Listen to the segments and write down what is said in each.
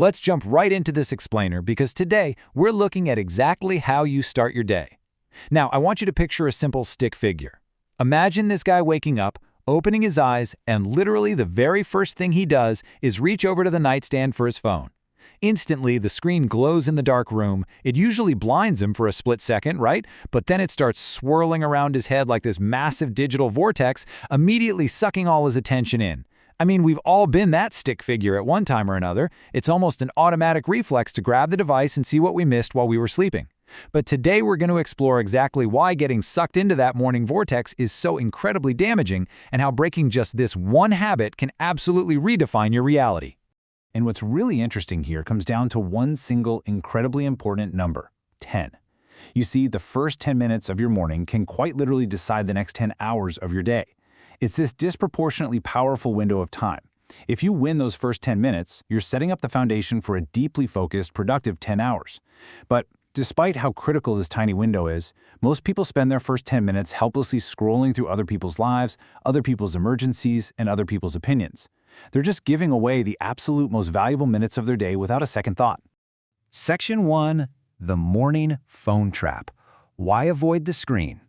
Let's jump right into this explainer because today we're looking at exactly how you start your day. Now, I want you to picture a simple stick figure. Imagine this guy waking up, opening his eyes, and literally the very first thing he does is reach over to the nightstand for his phone. Instantly, the screen glows in the dark room. It usually blinds him for a split second, right? But then it starts swirling around his head like this massive digital vortex, immediately sucking all his attention in. I mean, we've all been that stick figure at one time or another. It's almost an automatic reflex to grab the device and see what we missed while we were sleeping. But today we're going to explore exactly why getting sucked into that morning vortex is so incredibly damaging and how breaking just this one habit can absolutely redefine your reality. And what's really interesting here comes down to one single incredibly important number, 10. You see, the first 10 minutes of your morning can quite literally decide the next 10 hours of your day. It's this disproportionately powerful window of time. If you win those first 10 minutes, you're setting up the foundation for a deeply focused, productive 10 hours. But despite how critical this tiny window is, most people spend their first 10 minutes helplessly scrolling through other people's lives, other people's emergencies, and other people's opinions. They're just giving away the absolute most valuable minutes of their day without a second thought. Section 1. The Morning Phone Trap. Why avoid the screen?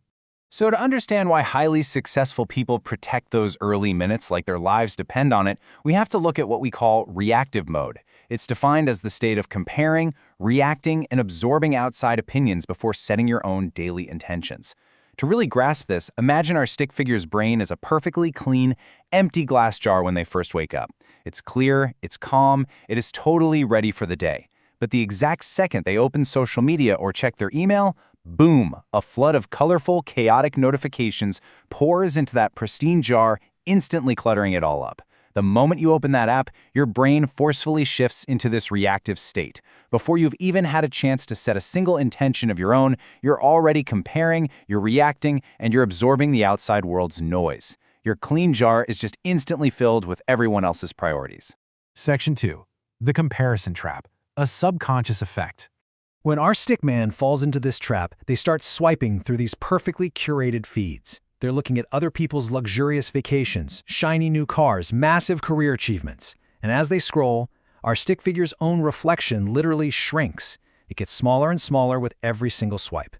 So to understand why highly successful people protect those early minutes like their lives depend on it, we have to look at what we call reactive mode. It's defined as the state of comparing, reacting, and absorbing outside opinions before setting your own daily intentions. To really grasp this, imagine our stick figure's brain as a perfectly clean, empty glass jar when they first wake up. It's clear, it's calm, it is totally ready for the day. But the exact second they open social media or check their email, boom, a flood of colorful, chaotic notifications pours into that pristine jar, instantly cluttering it all up. The moment you open that app, your brain forcefully shifts into this reactive state. Before you've even had a chance to set a single intention of your own, you're already comparing, you're reacting, and you're absorbing the outside world's noise. Your clean jar is just instantly filled with everyone else's priorities. Section 2. The Comparison Trap. A subconscious effect. When our stickman falls into this trap, they start swiping through these perfectly curated feeds. They're looking at other people's luxurious vacations, shiny new cars, massive career achievements. And as they scroll, our stick figure's own reflection literally shrinks. It gets smaller and smaller with every single swipe.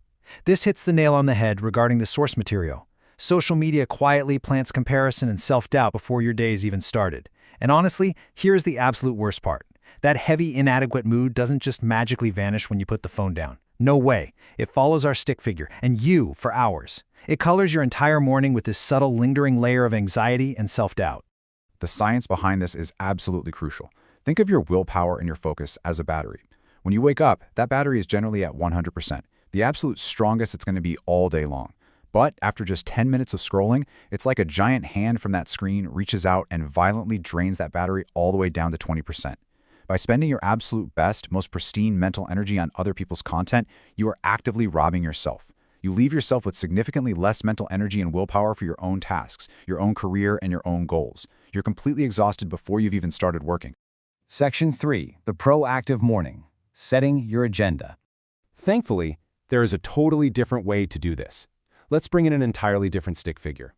This hits the nail on the head regarding the source material. Social media quietly plants comparison and self-doubt before your day's even started. And honestly, here's the absolute worst part. That heavy, inadequate mood doesn't just magically vanish when you put the phone down. No way. It follows our stick figure, and you, for hours. It colors your entire morning with this subtle, lingering layer of anxiety and self-doubt. The science behind this is absolutely crucial. Think of your willpower and your focus as a battery. When you wake up, that battery is generally at 100%, the absolute strongest it's going to be all day long. But after just 10 minutes of scrolling, it's like a giant hand from that screen reaches out and violently drains that battery all the way down to 20%. By spending your absolute best, most pristine mental energy on other people's content, you are actively robbing yourself. You leave yourself with significantly less mental energy and willpower for your own tasks, your own career, and your own goals. You're completely exhausted before you've even started working. Section 3. The Proactive Morning. Setting your agenda. Thankfully, there is a totally different way to do this. Let's bring in an entirely different stick figure.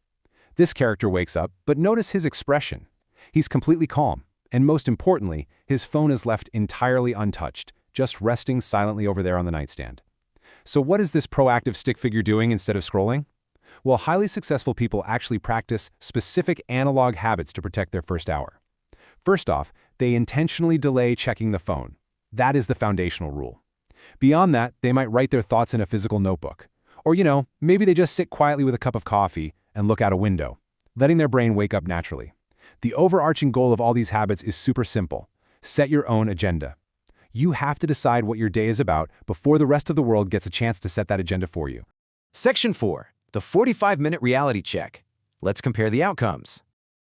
This character wakes up, but notice his expression. He's completely calm, and most importantly, his phone is left entirely untouched, just resting silently over there on the nightstand. So what is this proactive stick figure doing instead of scrolling? Well, highly successful people actually practice specific analog habits to protect their first hour. First off, they intentionally delay checking the phone. That is the foundational rule. Beyond that, they might write their thoughts in a physical notebook. Or, maybe they just sit quietly with a cup of coffee and look out a window, letting their brain wake up naturally. The overarching goal of all these habits is super simple. Set your own agenda. You have to decide what your day is about before the rest of the world gets a chance to set that agenda for you. Section 4. The 45-minute reality check. Let's compare the outcomes.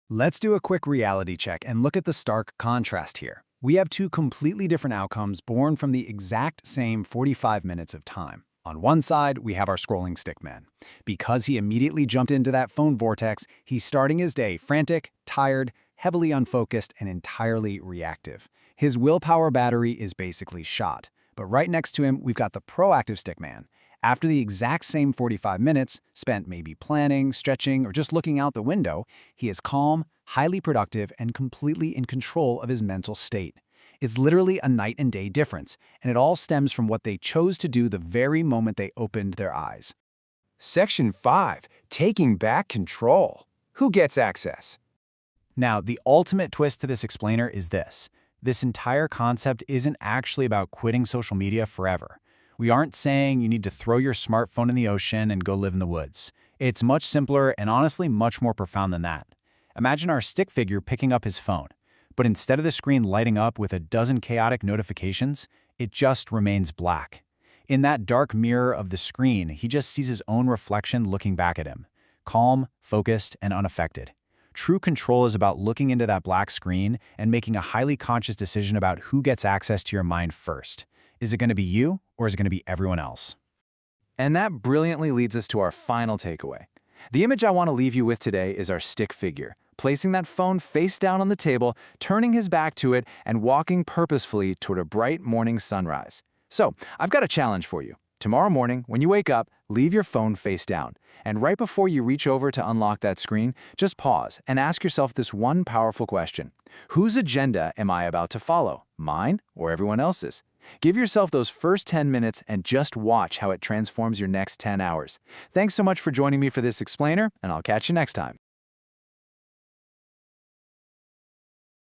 Let's do a quick reality check and look at the stark contrast here. We have two completely different outcomes born from the exact same 45 minutes of time. On one side, we have our scrolling stickman. Because he immediately jumped into that phone vortex, he's starting his day frantic, tired, heavily unfocused, and entirely reactive. His willpower battery is basically shot. But right next to him, we've got the proactive stickman. After the exact same 45 minutes, spent maybe planning, stretching, or just looking out the window, he is calm, highly productive, and completely in control of his mental state. It's literally a night and day difference, and it all stems from what they chose to do the very moment they opened their eyes. Section 5. Taking back control. Who gets access? Now, the ultimate twist to this explainer is this. This entire concept isn't actually about quitting social media forever. We aren't saying you need to throw your smartphone in the ocean and go live in the woods. It's much simpler and honestly much more profound than that. Imagine our stick figure picking up his phone, but instead of the screen lighting up with a dozen chaotic notifications, it just remains black. In that dark mirror of the screen, he just sees his own reflection looking back at him, calm, focused, and unaffected. True control is about looking into that black screen and making a highly conscious decision about who gets access to your mind first. Is it going to be you, or is it going to be everyone else? And that brilliantly leads us to our final takeaway. The image I want to leave you with today is our stick figure, placing that phone face down on the table, turning his back to it, and walking purposefully toward a bright morning sunrise. So, I've got a challenge for you. Tomorrow morning, when you wake up, leave your phone face down. And right before you reach over to unlock that screen, just pause and ask yourself this one powerful question. Whose agenda am I about to follow? Mine or everyone else's? Give yourself those first 10 minutes and just watch how it transforms your next 10 hours. Thanks so much for joining me for this explainer, and I'll catch you next time.